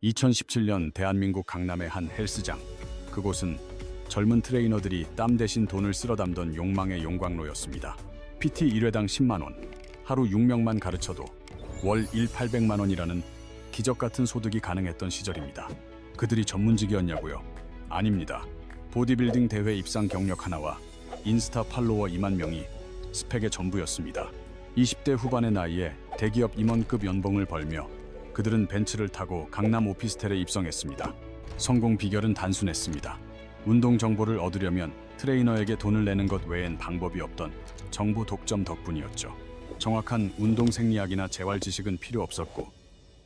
2017년 대한민국 강남의 한 헬스장. 그곳은 젊은 트레이너들이 땀 대신 돈을 쓸어 담던 욕망의 용광로였습니다. PT 1회당 10만 원, 하루 6명만 가르쳐도 월 800만 원이라는 기적 같은 소득이 가능했던 시절입니다. 그들이 전문직이었냐고요? 아닙니다. 보디빌딩 대회 입상 경력 하나와 인스타 팔로워 2만 명이 스펙의 전부였습니다. 20대 후반의 나이에 대기업 임원급 연봉을 벌며 그들은 벤츠를 타고 강남 오피스텔에 입성했습니다. 성공 비결은 단순했습니다. 운동 정보를 얻으려면 트레이너에게 돈을 내는 것 외엔 방법이 없던 정보 독점 덕분이었죠. 정확한 운동 생리학이나 재활 지식은 필요 없었고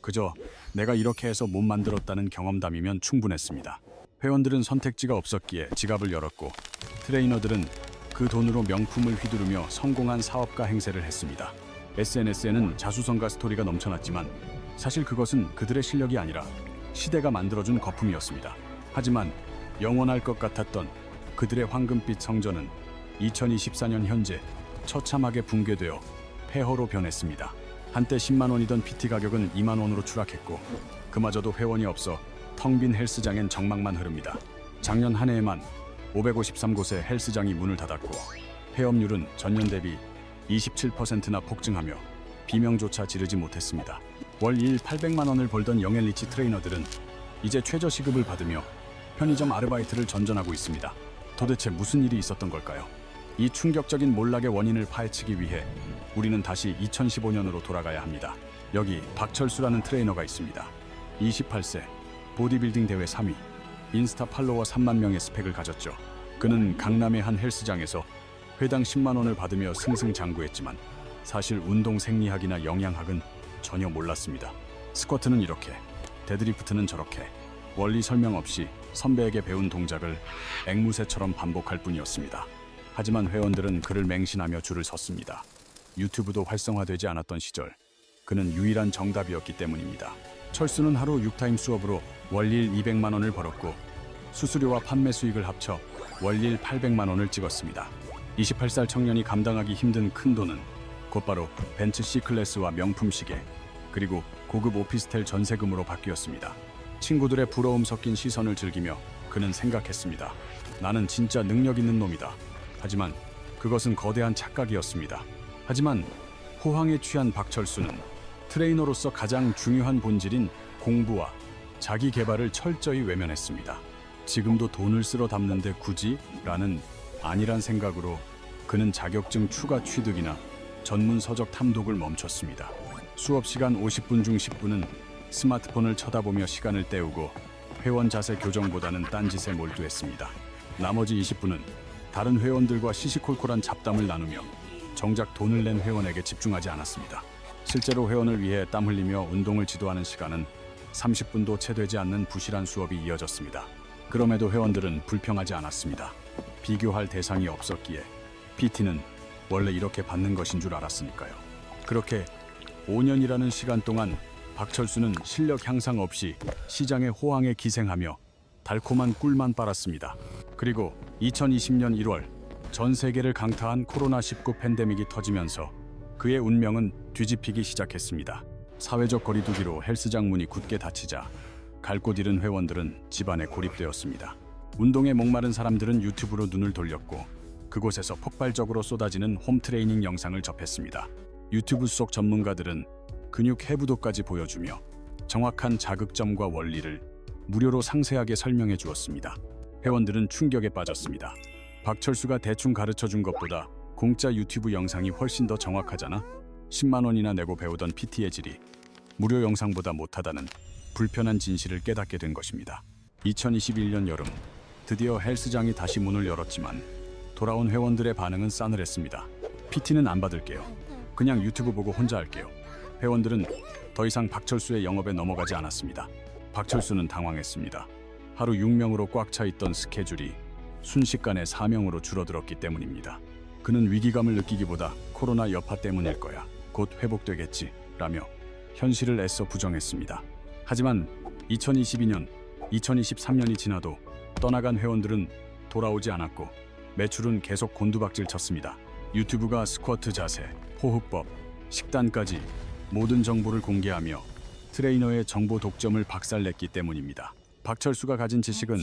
그저 내가 이렇게 해서 몸 만들었다는 경험담이면 충분했습니다. 회원들은 선택지가 없었기에 지갑을 열었고 트레이너들은 그 돈으로 명품을 휘두르며 성공한 사업가 행세를 했습니다. SNS에는 자수성가 스토리가 넘쳐났지만 사실 그것은 그들의 실력이 아니라 시대가 만들어준 거품이었습니다. 하지만 영원할 것 같았던 그들의 황금빛 성전은 2024년 현재 처참하게 붕괴되어 폐허로 변했습니다. 한때 10만 원이던 PT 가격은 2만 원으로 추락했고 그마저도 회원이 없어 텅 빈 헬스장엔 정막만 흐릅니다. 작년 한 해에만 553곳의 헬스장이 문을 닫았고 폐업률은 전년 대비 27%나 폭증하며 비명조차 지르지 못했습니다. 월 800만 원을 벌던 영앤리치 트레이너들은 이제 최저시급을 받으며 편의점 아르바이트를 전전하고 있습니다. 도대체 무슨 일이 있었던 걸까요? 이 충격적인 몰락의 원인을 파헤치기 위해 우리는 다시 2015년으로 돌아가야 합니다. 여기 박철수라는 트레이너가 있습니다. 28세, 보디빌딩 대회 3위, 인스타 팔로워 3만 명의 스펙을 가졌죠. 그는 강남의 한 헬스장에서 회당 10만 원을 받으며 승승장구했지만 사실 운동 생리학이나 영양학은 전혀 몰랐습니다. 스쿼트는 이렇게, 데드리프트는 저렇게, 원리 설명 없이 선배에게 배운 동작을 앵무새처럼 반복할 뿐이었습니다. 하지만 회원들은 그를 맹신하며 줄을 섰습니다. 유튜브도 활성화되지 않았던 시절, 그는 유일한 정답이었기 때문입니다. 철수는 하루 6타임 수업으로 월일 200만 원을 벌었고 수수료와 판매 수익을 합쳐 월일 800만 원을 찍었습니다. 28살 청년이 감당하기 힘든 큰 돈은 곧바로 벤츠 C클래스와 명품 시계, 그리고 고급 오피스텔 전세금으로 바뀌었습니다. 친구들의 부러움 섞인 시선을 즐기며 그는 생각했습니다. 나는 진짜 능력 있는 놈이다. 하지만 그것은 거대한 착각이었습니다. 하지만 호황에 취한 박철수는 트레이너로서 가장 중요한 본질인 공부와 자기 개발을 철저히 외면했습니다. 지금도 돈을 쓸어 담는데 굳이? 라는 아니란 생각으로 그는 자격증 추가 취득이나 전문 서적 탐독을 멈췄습니다. 수업 시간 50분 중 10분은 스마트폰을 쳐다보며 시간을 때우고 회원 자세 교정보다는 딴짓에 몰두했습니다. 나머지 20분은 다른 회원들과 시시콜콜한 잡담을 나누며 정작 돈을 낸 회원에게 집중하지 않았습니다. 실제로 회원을 위해 땀 흘리며 운동을 지도하는 시간은 30분도 채 되지 않는 부실한 수업이 이어졌습니다. 그럼에도 회원들은 불평하지 않았습니다. 비교할 대상이 없었기에 PT는 원래 이렇게 받는 것인 줄 알았으니까요. 그렇게 5년이라는 시간 동안 박철수는 실력 향상 없이 시장의 호황에 기생하며 달콤한 꿀만 빨았습니다. 그리고 2020년 1월 전 세계를 강타한 코로나19 팬데믹이 터지면서 그의 운명은 뒤집히기 시작했습니다. 사회적 거리두기로 헬스장 문이 굳게 닫히자 갈 곳 잃은 회원들은 집안에 고립되었습니다. 운동에 목마른 사람들은 유튜브로 눈을 돌렸고 그곳에서 폭발적으로 쏟아지는 홈트레이닝 영상을 접했습니다. 유튜브 속 전문가들은 근육 해부도까지 보여주며 정확한 자극점과 원리를 무료로 상세하게 설명해 주었습니다. 회원들은 충격에 빠졌습니다. 박철수가 대충 가르쳐준 것보다 공짜 유튜브 영상이 훨씬 더 정확하잖아? 10만 원이나 내고 배우던 PT의 질이 무료 영상보다 못하다는 불편한 진실을 깨닫게 된 것입니다. 2021년 여름, 드디어 헬스장이 다시 문을 열었지만 돌아온 회원들의 반응은 싸늘했습니다. PT는 안 받을게요. 그냥 유튜브 보고 혼자 할게요. 회원들은 더 이상 박철수의 영업에 넘어가지 않았습니다. 박철수는 당황했습니다. 하루 6명으로 꽉 차 있던 스케줄이 순식간에 4명으로 줄어들었기 때문입니다. 그는 위기감을 느끼기보다 코로나 여파 때문일 거야, 곧 회복되겠지 라며 현실을 애써 부정했습니다. 하지만 2022년, 2023년이 지나도 떠나간 회원들은 돌아오지 않았고 매출은 계속 곤두박질 쳤습니다. 유튜브가 스쿼트 자세, 호흡법, 식단까지 모든 정보를 공개하며 트레이너의 정보 독점을 박살냈기 때문입니다. 박철수가 가진 지식은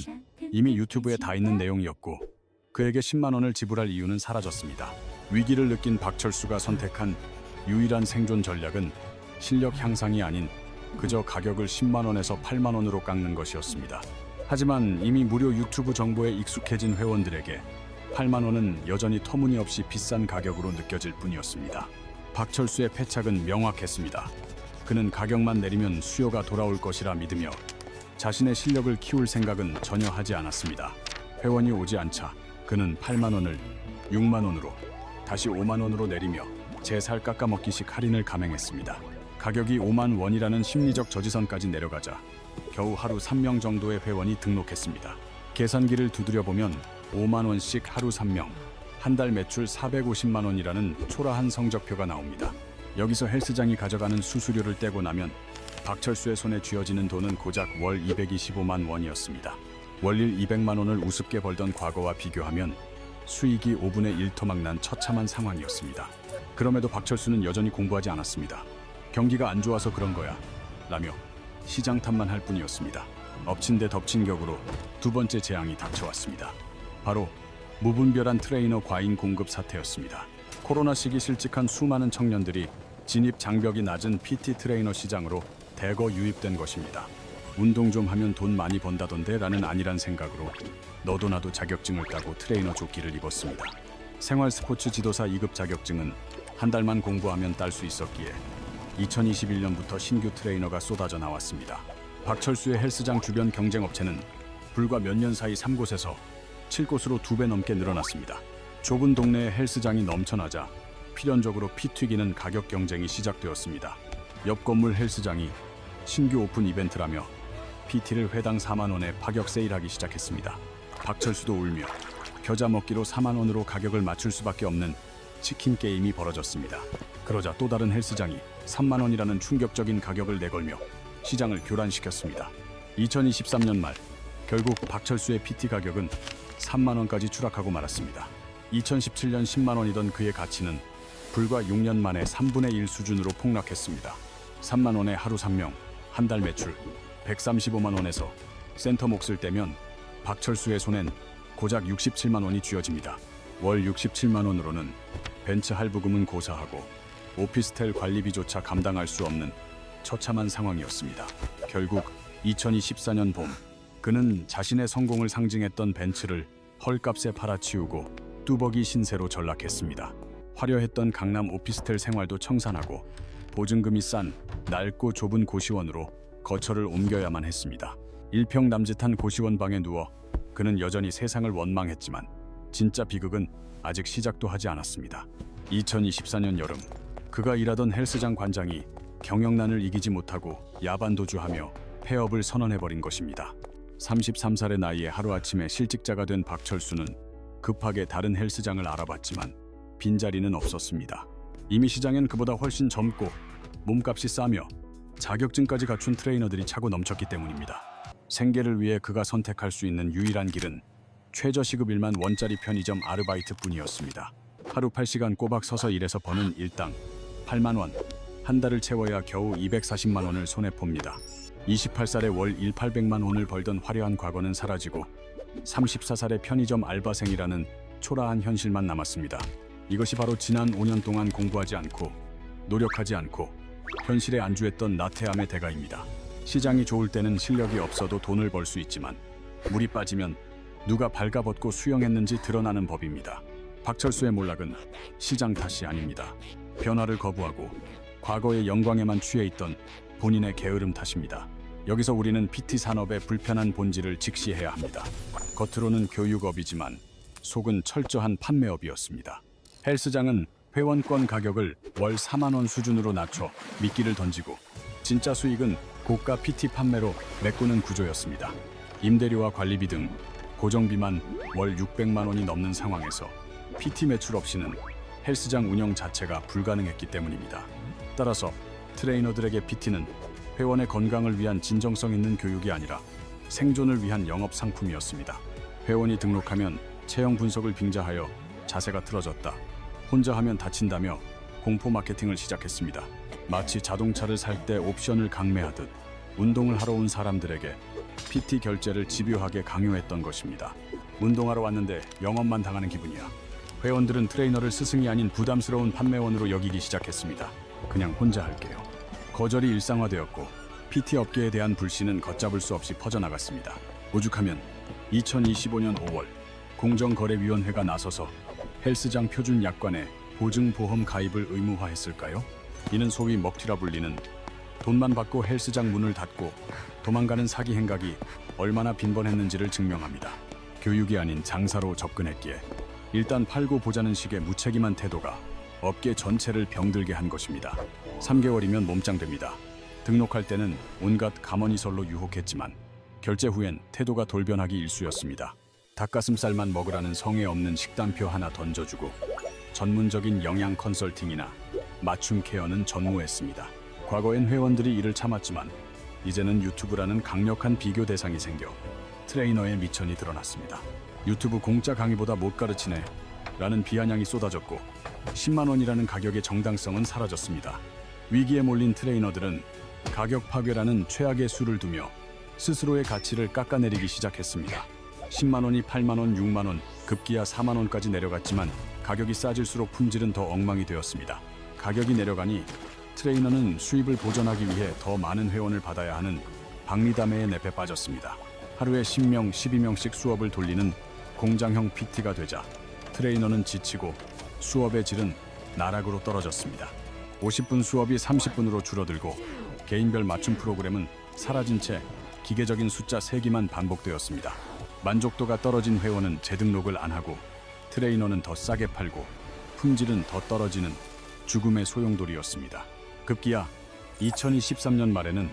이미 유튜브에 다 있는 내용이었고 그에게 10만 원을 지불할 이유는 사라졌습니다. 위기를 느낀 박철수가 선택한 유일한 생존 전략은 실력 향상이 아닌 그저 가격을 10만 원에서 8만 원으로 깎는 것이었습니다. 하지만 이미 무료 유튜브 정보에 익숙해진 회원들에게 8만 원은 여전히 터무니없이 비싼 가격으로 느껴질 뿐이었습니다. 박철수의 패착은 명확했습니다. 그는 가격만 내리면 수요가 돌아올 것이라 믿으며 자신의 실력을 키울 생각은 전혀 하지 않았습니다. 회원이 오지 않자 그는 8만 원을 6만 원으로 다시 5만 원으로 내리며 제 살 깎아먹기식 할인을 감행했습니다. 가격이 5만 원이라는 심리적 저지선까지 내려가자 겨우 하루 3명 정도의 회원이 등록했습니다. 계산기를 두드려보면 5만 원씩 하루 3명, 한 달 매출 450만 원이라는 초라한 성적표가 나옵니다. 여기서 헬스장이 가져가는 수수료를 떼고 나면 박철수의 손에 쥐어지는 돈은 고작 월 225만 원이었습니다. 월일 200만 원을 우습게 벌던 과거와 비교하면 수익이 5분의 1 토막난 처참한 상황이었습니다. 그럼에도 박철수는 여전히 공부하지 않았습니다. 경기가 안 좋아서 그런 거야 라며 시장 탓만 할 뿐이었습니다. 엎친 데 덮친 격으로 두 번째 재앙이 닥쳐왔습니다. 바로 무분별한 트레이너 과잉 공급 사태였습니다. 코로나 시기 실직한 수많은 청년들이 진입 장벽이 낮은 PT 트레이너 시장으로 대거 유입된 것입니다. 운동 좀 하면 돈 많이 번다던데 라는 안일한 생각으로 너도 나도 자격증을 따고 트레이너 조끼를 입었습니다. 생활 스포츠 지도사 2급 자격증은 한 달만 공부하면 딸 수 있었기에 2021년부터 신규 트레이너가 쏟아져 나왔습니다. 박철수의 헬스장 주변 경쟁업체는 불과 몇 년 사이 3곳에서 7곳으로 2배 넘게 늘어났습니다. 좁은 동네에 헬스장이 넘쳐나자 필연적으로 피 튀기는 가격 경쟁이 시작되었습니다. 옆 건물 헬스장이 신규 오픈 이벤트라며 PT를 회당 4만 원에 파격 세일하기 시작했습니다. 박철수도 울며 겨자 먹기로 4만 원으로 가격을 맞출 수밖에 없는 치킨 게임이 벌어졌습니다. 그러자 또 다른 헬스장이 3만 원이라는 충격적인 가격을 내걸며 시장을 교란시켰습니다. 2023년 말 결국 박철수의 PT 가격은 3만 원까지 추락하고 말았습니다. 2017년 10만 원이던 그의 가치는 불과 6년 만에 3분의 1 수준으로 폭락했습니다. 3만 원에 하루 3명, 한 달 매출 135만 원에서 센터 몫을 떼면 박철수의 손엔 고작 67만 원이 쥐어집니다. 월 67만 원으로는 벤츠 할부금은 고사하고 오피스텔 관리비조차 감당할 수 없는 처참한 상황이었습니다. 결국 2024년 봄 그는 자신의 성공을 상징했던 벤츠를 헐값에 팔아치우고 뚜벅이 신세로 전락했습니다. 화려했던 강남 오피스텔 생활도 청산하고 보증금이 싼 낡고 좁은 고시원으로 거처를 옮겨야만 했습니다. 일평남짓한 고시원 방에 누워 그는 여전히 세상을 원망했지만 진짜 비극은 아직 시작도 하지 않았습니다. 2024년 여름 그가 일하던 헬스장 관장이 경영난을 이기지 못하고 야반도주하며 폐업을 선언해버린 것입니다. 33살의 나이에 하루아침에 실직자가 된 박철수는 급하게 다른 헬스장을 알아봤지만 빈자리는 없었습니다. 이미 시장엔 그보다 훨씬 젊고 몸값이 싸며 자격증까지 갖춘 트레이너들이 차고 넘쳤기 때문입니다. 생계를 위해 그가 선택할 수 있는 유일한 길은 최저시급 1만 원짜리 편의점 아르바이트뿐이었습니다. 하루 8시간 꼬박 서서 일해서 버는 일당 8만 원, 한 달을 채워야 겨우 240만 원을 손해봅니다. 28살에 월 1,800만 원을 벌던 화려한 과거는 사라지고 34살의 편의점 알바생이라는 초라한 현실만 남았습니다. 이것이 바로 지난 5년 동안 공부하지 않고 노력하지 않고 현실에 안주했던 나태함의 대가입니다. 시장이 좋을 때는 실력이 없어도 돈을 벌 수 있지만 물이 빠지면 누가 발가벗고 수영했는지 드러나는 법입니다. 박철수의 몰락은 시장 탓이 아닙니다. 변화를 거부하고 과거의 영광에만 취해 있던 본인의 게으름 탓입니다. 여기서 우리는 PT 산업의 불편한 본질을 직시해야 합니다. 겉으로는 교육업이지만 속은 철저한 판매업이었습니다. 헬스장은 회원권 가격을 월 4만 원 수준으로 낮춰 미끼를 던지고 진짜 수익은 고가 PT 판매로 메꾸는 구조였습니다. 임대료와 관리비 등 고정비만 월 600만 원이 넘는 상황에서 PT 매출 없이는 헬스장 운영 자체가 불가능했기 때문입니다. 따라서 트레이너들에게 PT는 회원의 건강을 위한 진정성 있는 교육이 아니라 생존을 위한 영업 상품이었습니다. 회원이 등록하면 체형 분석을 빙자하여 자세가 틀어졌다, 혼자 하면 다친다며 공포 마케팅을 시작했습니다. 마치 자동차를 살 때 옵션을 강매하듯 운동을 하러 온 사람들에게 PT 결제를 집요하게 강요했던 것입니다. 운동하러 왔는데 영업만 당하는 기분이야. 회원들은 트레이너를 스승이 아닌 부담스러운 판매원으로 여기기 시작했습니다. 그냥 혼자 할게요. 거절이 일상화되었고 PT 업계에 대한 불신은 걷잡을 수 없이 퍼져나갔습니다. 오죽하면 2025년 5월 공정거래위원회가 나서서 헬스장 표준 약관에 보증보험 가입을 의무화했을까요? 이는 소위 먹튀라 불리는 돈만 받고 헬스장 문을 닫고 도망가는 사기 행각이 얼마나 빈번했는지를 증명합니다. 교육이 아닌 장사로 접근했기에 일단 팔고 보자는 식의 무책임한 태도가 업계 전체를 병들게 한 것입니다. 3개월이면 몸짱됩니다. 등록할 때는 온갖 가머니설로 유혹했지만 결제 후엔 태도가 돌변하기 일쑤였습니다. 닭가슴살만 먹으라는 성에 없는 식단표 하나 던져주고 전문적인 영양 컨설팅이나 맞춤 케어는 전무했습니다. 과거엔 회원들이 이를 참았지만 이제는 유튜브라는 강력한 비교 대상이 생겨 트레이너의 미천이 드러났습니다. 유튜브 공짜 강의보다 못 가르치네 라는 비아냥이 쏟아졌고 10만 원이라는 가격의 정당성은 사라졌습니다. 위기에 몰린 트레이너들은 가격 파괴라는 최악의 수를 두며 스스로의 가치를 깎아내리기 시작했습니다. 10만 원이 8만 원, 6만 원, 급기야 4만 원까지 내려갔지만 가격이 싸질수록 품질은 더 엉망이 되었습니다. 가격이 내려가니 트레이너는 수입을 보전하기 위해 더 많은 회원을 받아야 하는 박리담의 늪에 빠졌습니다. 하루에 10명, 12명씩 수업을 돌리는 공장형 PT가 되자 트레이너는 지치고 수업의 질은 나락으로 떨어졌습니다. 50분 수업이 30분으로 줄어들고 개인별 맞춤 프로그램은 사라진 채 기계적인 숫자 세기만 반복되었습니다. 만족도가 떨어진 회원은 재등록을 안 하고 트레이너는 더 싸게 팔고 품질은 더 떨어지는 죽음의 소용돌이였습니다. 급기야 2023년 말에는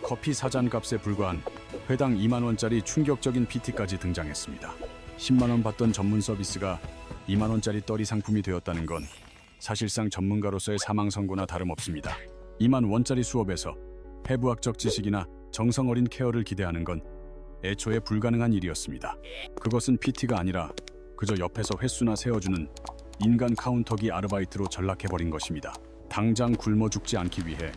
커피 사잔값에 불과한 회당 2만 원짜리 충격적인 PT까지 등장했습니다. 10만 원 받던 전문 서비스가 2만 원짜리 떨이 상품이 되었다는 건 사실상 전문가로서의 사망 선고나 다름없습니다. 2만 원짜리 수업에서 해부학적 지식이나 정성 어린 케어를 기대하는 건 애초에 불가능한 일이었습니다. 그것은 PT가 아니라 그저 옆에서 횟수나 세워주는 인간 카운터기 아르바이트로 전락해버린 것입니다. 당장 굶어 죽지 않기 위해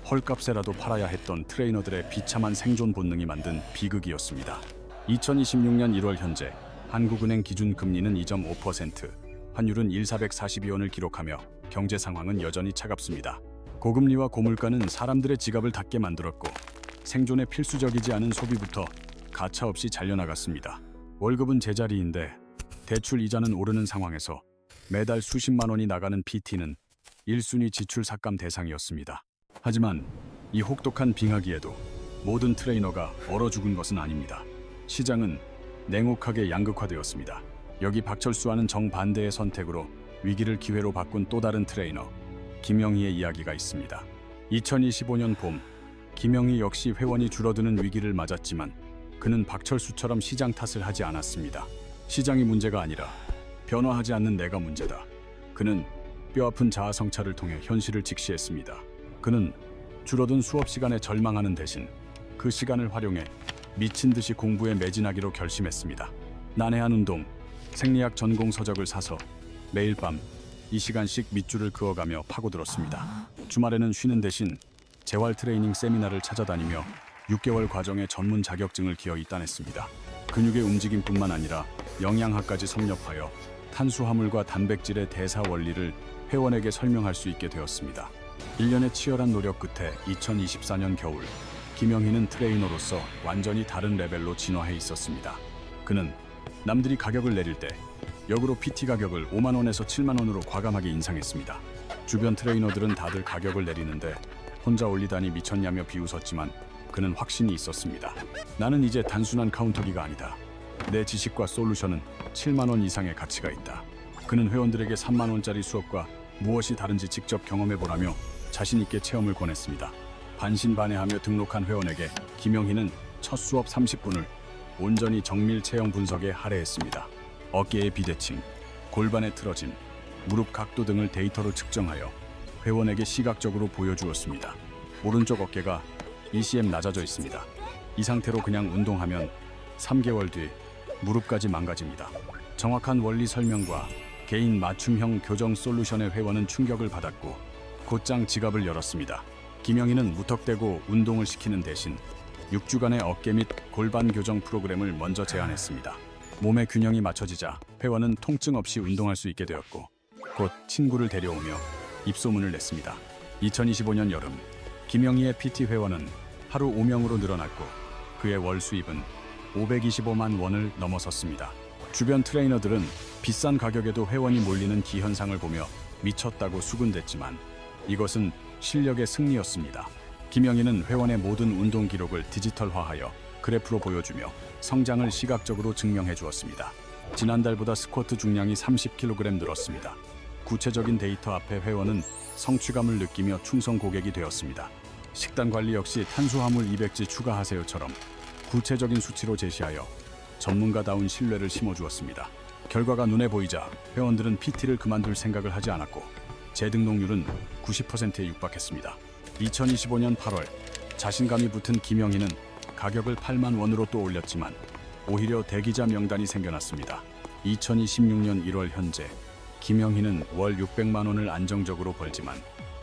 헐값에라도 팔아야 했던 트레이너들의 비참한 생존 본능이 만든 비극이었습니다. 2026년 1월 현재 한국은행 기준 금리는 2.5%, 환율은 1,442원을 기록하며 경제 상황은 여전히 차갑습니다. 고금리와 고물가는 사람들의 지갑을 닫게 만들었고 생존에 필수적이지 않은 소비부터 가차없이 잘려나갔습니다. 월급은 제자리인데 대출 이자는 오르는 상황에서 매달 수십만 원이 나가는 PT는 1순위 지출 삭감 대상이었습니다. 하지만 이 혹독한 빙하기에도 모든 트레이너가 얼어 죽은 것은 아닙니다. 시장은 냉혹하게 양극화되었습니다. 여기 박철수와는 정반대의 선택으로 위기를 기회로 바꾼 또 다른 트레이너 김영희의 이야기가 있습니다. 2025년 봄 김영희 역시 회원이 줄어드는 위기를 맞았지만 그는 박철수처럼 시장 탓을 하지 않았습니다. 시장이 문제가 아니라 변화하지 않는 내가 문제다. 그는 뼈아픈 자아 성찰을 통해 현실을 직시했습니다. 그는 줄어든 수업 시간에 절망하는 대신 그 시간을 활용해 미친 듯이 공부에 매진하기로 결심했습니다. 난해한 운동, 생리학 전공 서적을 사서 매일 밤 이 시간씩 밑줄을 그어가며 파고들었습니다. 주말에는 쉬는 대신 재활 트레이닝 세미나를 찾아다니며 6개월 과정의 전문 자격증을 기어이 따냈습니다. 근육의 움직임뿐만 아니라 영양학까지 섭렵하여 탄수화물과 단백질의 대사 원리를 회원에게 설명할 수 있게 되었습니다. 1년의 치열한 노력 끝에 2024년 겨울 김영희는 트레이너로서 완전히 다른 레벨로 진화해 있었습니다. 그는 남들이 가격을 내릴 때 역으로 PT 가격을 5만 원에서 7만 원으로 과감하게 인상했습니다. 주변 트레이너들은 다들 가격을 내리는데 혼자 올리다니 미쳤냐며 비웃었지만 그는 확신이 있었습니다. 나는 이제 단순한 카운터기가 아니다. 내 지식과 솔루션은 7만 원 이상의 가치가 있다. 그는 회원들에게 3만 원짜리 수업과 무엇이 다른지 직접 경험해보라며 자신 있게 체험을 권했습니다. 반신반의하며 등록한 회원에게 김영희는 첫 수업 30분을 온전히 정밀 체형 분석에 할애했습니다. 어깨의 비대칭, 골반의 틀어짐, 무릎 각도 등을 데이터로 측정하여 회원에게 시각적으로 보여주었습니다. 오른쪽 어깨가 ECM 낮아져 있습니다. 이 상태로 그냥 운동하면 3개월 뒤 무릎까지 망가집니다. 정확한 원리 설명과 개인 맞춤형 교정 솔루션의 회원은 충격을 받았고 곧장 지갑을 열었습니다. 김영희는 무턱대고 운동을 시키는 대신 6주간의 어깨 및 골반 교정 프로그램을 먼저 제안했습니다. 몸의 균형이 맞춰지자 회원은 통증 없이 운동할 수 있게 되었고 곧 친구를 데려오며 입소문을 냈습니다. 2025년 여름 김영희의 PT 회원은 하루 5명으로 늘어났고 그의 월 수입은 525만 원을 넘어섰습니다. 주변 트레이너들은 비싼 가격에도 회원이 몰리는 기현상을 보며 미쳤다고 수군댔지만 이것은 실력의 승리였습니다. 김영희는 회원의 모든 운동 기록을 디지털화하여 그래프로 보여주며 성장을 시각적으로 증명해 주었습니다. 지난달보다 스쿼트 중량이 30kg 늘었습니다. 구체적인 데이터 앞에 회원은 성취감을 느끼며 충성 고객이 되었습니다. 식단 관리 역시 탄수화물 200지 추가하세요처럼 구체적인 수치로 제시하여 전문가다운 신뢰를 심어주었습니다. 결과가 눈에 보이자 회원들은 PT를 그만둘 생각을 하지 않았고 재등록률은 90%에 육박했습니다. 2025년 8월 자신감이 붙은 김영희는 가격을 8만 원으로 또 올렸지만 오히려 대기자 명단이 생겨났습니다. 2026년 1월 현재 김영희는 월 600만 원을 안정적으로 벌지만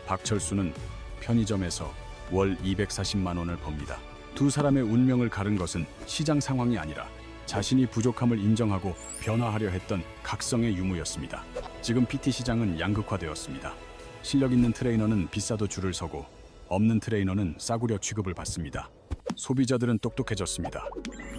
박철수는 편의점에서 월 240만 원을 법니다. 두 사람의 운명을 가른 것은 시장 상황이 아니라 자신이 부족함을 인정하고 변화하려 했던 각성의 유무였습니다. 지금 PT 시장은 양극화되었습니다. 실력 있는 트레이너는 비싸도 줄을 서고 없는 트레이너는 싸구려 취급을 받습니다. 소비자들은 똑똑해졌습니다.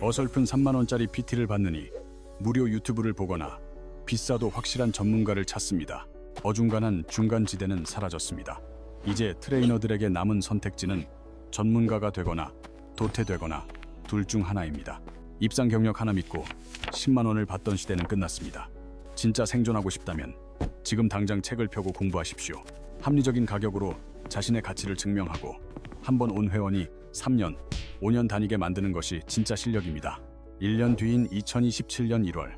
어설픈 3만 원짜리 PT를 받느니 무료 유튜브를 보거나 비싸도 확실한 전문가를 찾습니다. 어중간한 중간지대는 사라졌습니다. 이제 트레이너들에게 남은 선택지는 전문가가 되거나 도태되거나 둘 중 하나입니다. 입상 경력 하나 믿고 10만 원을 받던 시대는 끝났습니다. 진짜 생존하고 싶다면 지금 당장 책을 펴고 공부하십시오. 합리적인 가격으로 자신의 가치를 증명하고 한 번 온 회원이 3년, 5년 다니게 만드는 것이 진짜 실력입니다. 1년 뒤인 2027년 1월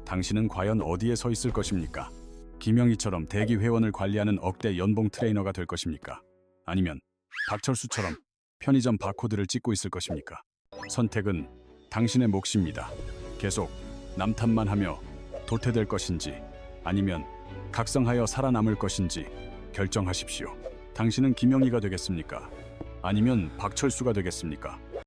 당신은 과연 어디에 서 있을 것입니까? 김영희처럼 대기 회원을 관리하는 억대 연봉 트레이너가 될 것입니까? 아니면 박철수처럼 편의점 바코드를 찍고 있을 것입니까? 선택은 당신의 몫입니다. 계속 남 탓만 하며 도태될 것인지 아니면 각성하여 살아남을 것인지 결정하십시오. 당신은 김영희가 되겠습니까? 아니면 박철수가 되겠습니까?